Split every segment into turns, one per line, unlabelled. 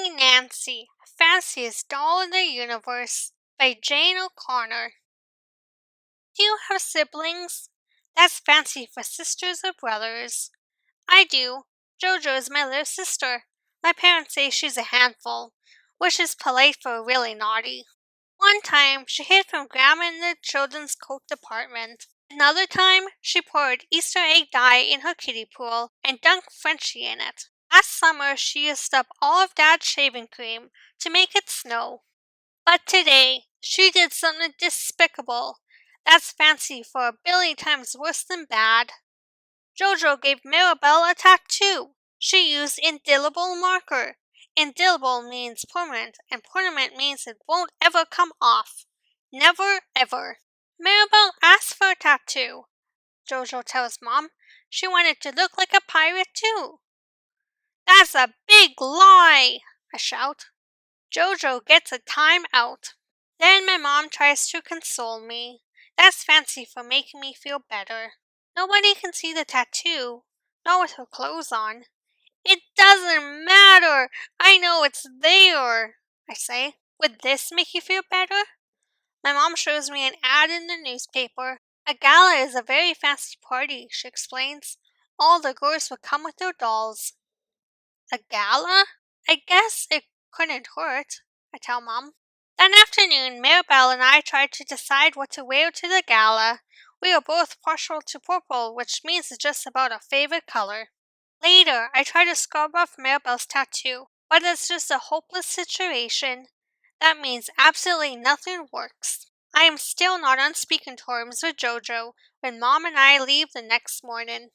Reading Nancy, Fanciest Doll in the Universe by Jane O'Connor. Do you have siblings? That's fancy for sisters or brothers. I do. Jojo is my little sister. My parents say she's a handful, which is polite for really naughty. One time, she hid from Grandma in the children's coat department. Another time, she poured Easter egg dye in her kiddie pool and dunked Frenchie in it. Last summer, she used up all of Dad's shaving cream to make it snow. But today, she did something despicable. That's fancy for a billion times worse than bad. Jojo gave Mirabelle a tattoo. She used indelible marker. Indelible means permanent, and permanent means it won't ever come off. Never, ever. Mirabelle asked for a tattoo. Jojo tells Mom she wanted to look like a pirate too. That's a big lie, I shout. Jojo gets a time out. Then my mom tries to console me. That's fancy for making me feel better. Nobody can see the tattoo, not with her clothes on. It doesn't matter. I know it's there, I say. Would this make you feel better? My mom shows me an ad in the newspaper. A gala is a very fancy party, she explains. All the girls would come with their dolls. A gala? I guess it couldn't hurt, I tell Mom. That afternoon, Mirabelle and I tried to decide what to wear to the gala. We are both partial to purple, which means it's just about our favorite color. Later, I try to scrub off Mirabelle's tattoo, but it's just a hopeless situation. That means absolutely nothing works. I am still not on speaking terms with Jojo when Mom and I leave the next morning.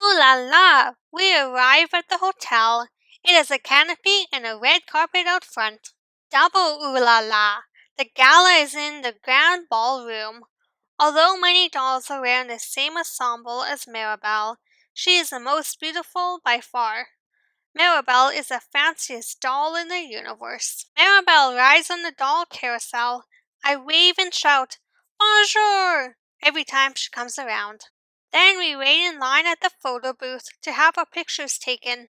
Ooh la la! We arrive at the hotel. It has a canopy and a red carpet out front. Double ooh la la! The gala is in the grand ballroom. Although many dolls are wearing the same ensemble as Mirabelle, she is the most beautiful by far. Mirabelle is the fanciest doll in the universe. Mirabelle rides on the doll carousel. I wave and shout, "Bonjour!" every time she comes around. Then we wait in line at the photo booth to have our pictures taken.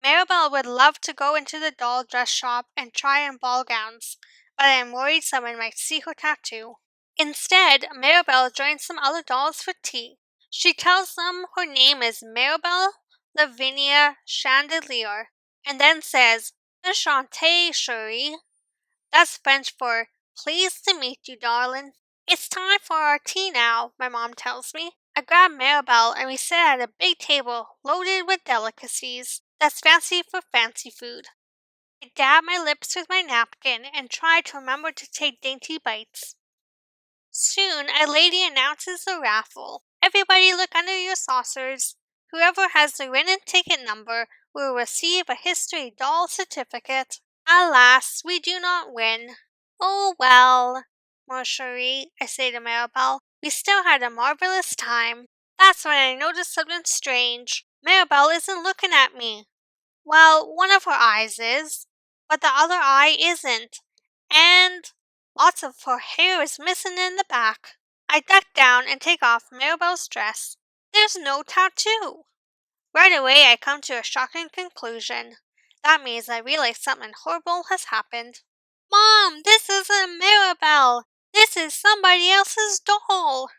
Mirabelle would love to go into the doll dress shop and try on ball gowns, but I am worried someone might see her tattoo. Instead, Mirabelle joins some other dolls for tea. She tells them her name is Mirabelle Lavinia Chandelier, and then says, "Enchantée, chérie." That's French for "pleased to meet you, darling." It's time for our tea now, my mom tells me. I grab Mirabelle and we sit at a big table loaded with delicacies. That's fancy for fancy food. I dab my lips with my napkin and try to remember to take dainty bites. Soon, a lady announces the raffle. Everybody look under your saucers. Whoever has the winning ticket number will receive a history doll certificate. Alas, we do not win. Oh well, mon chéri, I say to Mirabelle. We still had a marvelous time. That's when I noticed something strange. Mirabelle isn't looking at me. Well, one of her eyes is, but the other eye isn't. And lots of her hair is missing in the back. I duck down and take off Mirabelle's dress. There's no tattoo. Right away, I come to a shocking conclusion. That means I realize something horrible has happened. Mom, this isn't Mirabelle. This is somebody else's doll.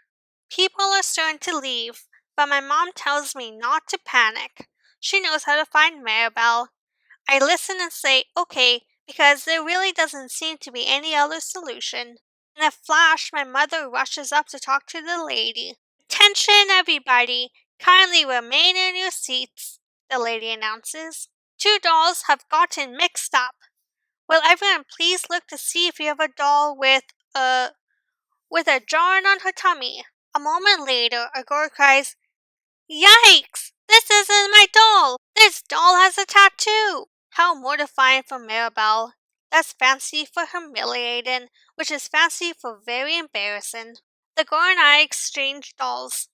People are starting to leave, but my mom tells me not to panic. She knows how to find Mirabelle. I listen and say, okay, because there really doesn't seem to be any other solution. In a flash, my mother rushes up to talk to the lady. "Attention, everybody! Kindly remain in your seats," the lady announces. "Two dolls have gotten mixed up. Will everyone please look to see if you have a doll with a jar on her tummy?" A moment later, a girl cries, "Yikes! This isn't my doll! This doll has a tattoo!" How mortifying for Mirabelle. That's fancy for humiliating, which is fancy for very embarrassing. The girl and I exchange dolls.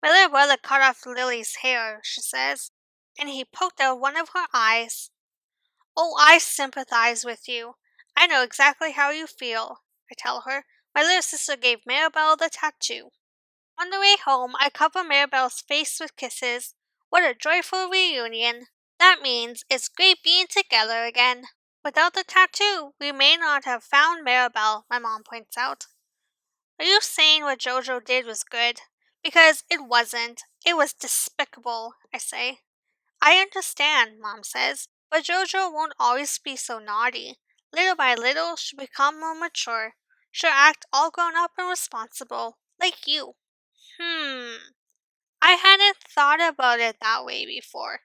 "My little brother cut off Lily's hair," she says, "and he poked out one of her eyes." "Oh, I sympathize with you. I know exactly how you feel," I tell her. "My little sister gave Mirabelle the tattoo." On the way home, I cover Mirabelle's face with kisses. What a joyful reunion. That means it's great being together again. Without the tattoo, we may not have found Maribel, my mom points out. Are you saying what Jojo did was good? Because it wasn't. It was despicable, I say. I understand, Mom says, but Jojo won't always be so naughty. Little by little, she'll become more mature. She'll act all grown up and responsible, like you. I hadn't thought about it that way before.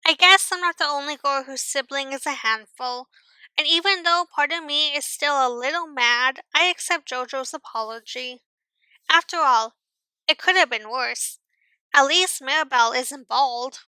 I guess I'm not the only girl whose sibling is a handful, and even though part of me is still a little mad, I accept Jojo's apology. After all, it could have been worse. At least Mirabelle isn't bald.